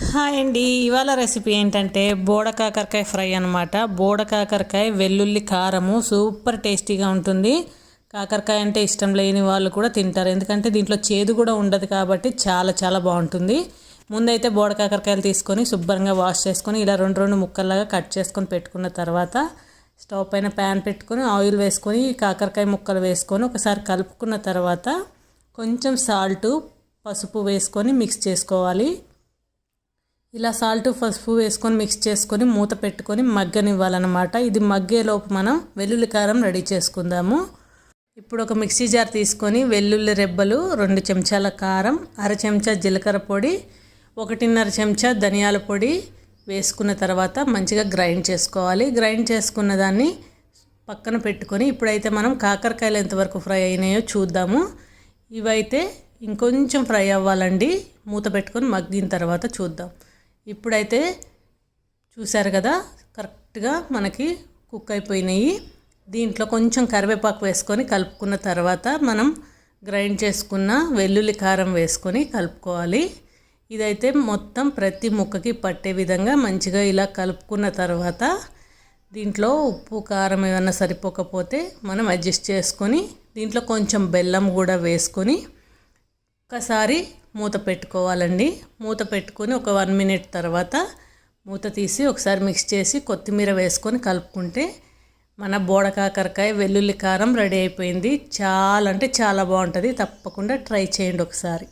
Hi అండి. ఇవాళ recipe ఏంటంటే బోడ కాకరకాయ ఫ్రై అనమాట. బోడ కాకరకాయ వెల్లుల్లి కారము సూపర్ టేస్టీగా ఉంటుంది. కాకరకాయ అంటే ఇష్టం లేని వాళ్ళు కూడా తింటారు, ఎందుకంటే దీంట్లో చేదు కూడా ఉండదు కాబట్టి చాలా చాలా బాగుంటుంది. ముందైతే బోడ కాకరకాయలు తీసుకొని శుభ్రంగా వాష్ చేసుకొని ఇలా రెండు రెండు ముక్కల్లాగా కట్ చేసుకొని పెట్టుకున్న తర్వాత స్టవ్ పైన ప్యాన్ పెట్టుకొని ఆయిల్ వేసుకొని కాకరకాయ ముక్కలు వేసుకొని ఒకసారి కలుపుకున్న తర్వాత కొంచెం సాల్టు పసుపు వేసుకొని మిక్స్ చేసుకోవాలి. ఇలా సాల్ట్ పసుపు వేసుకొని మిక్స్ చేసుకొని మూత పెట్టుకొని మగ్గనివ్వాలన్నమాట. ఇది మగ్గేలోపు మనం వెల్లుల్లి కారం రెడీ చేసుకుందాము. ఇప్పుడు ఒక మిక్సీ జార్ తీసుకొని వెల్లుల్లి రెబ్బలు, 2 చెంచాల కారం, అర చెంచా జీలకర్ర పొడి, 1.5 చెంచా ధనియాల పొడి వేసుకున్న తర్వాత మంచిగా గ్రైండ్ చేసుకోవాలి. గ్రైండ్ చేసుకున్న దాన్ని పక్కన పెట్టుకొని ఇప్పుడైతే మనం కాకరకాయలు ఎంతవరకు ఫ్రై అయినాయో చూద్దాము. ఇవైతే ఇంకొంచెం ఫ్రై అవ్వాలండి. మూత పెట్టుకొని మగ్గిన తర్వాత చూద్దాం. ఇప్పుడైతే చూసారు కదా, కరెక్ట్గా మనకి కుక్ అయిపోయినాయి. దీంట్లో కొంచెం కరివేపాకు వేసుకొని కలుపుకున్న తర్వాత మనం గ్రైండ్ చేసుకున్న వెల్లుల్లి కారం వేసుకొని కలుపుకోవాలి. ఇదైతే మొత్తం ప్రతి ముక్కకి పట్టే విధంగా మంచిగా ఇలా కలుపుకున్న తర్వాత దీంట్లో ఉప్పు కారం ఏమన్నా సరిపోకపోతే మనం అడ్జస్ట్ చేసుకొని దీంట్లో కొంచెం బెల్లం కూడా వేసుకొని ఒకసారి మూత పెట్టుకోవాలండి. మూత పెట్టుకొని ఒక 1 మినిట్ తర్వాత మూత తీసి ఒకసారి మిక్స్ చేసి కొత్తిమీర వేసుకొని కలుపుకుంటే మన బోడ కాకరకాయ వెల్లుల్లి కారం రెడీ అయిపోయింది. చాలా అంటే చాలా బాగుంటుంది. తప్పకుండా ట్రై చేయండి ఒకసారి.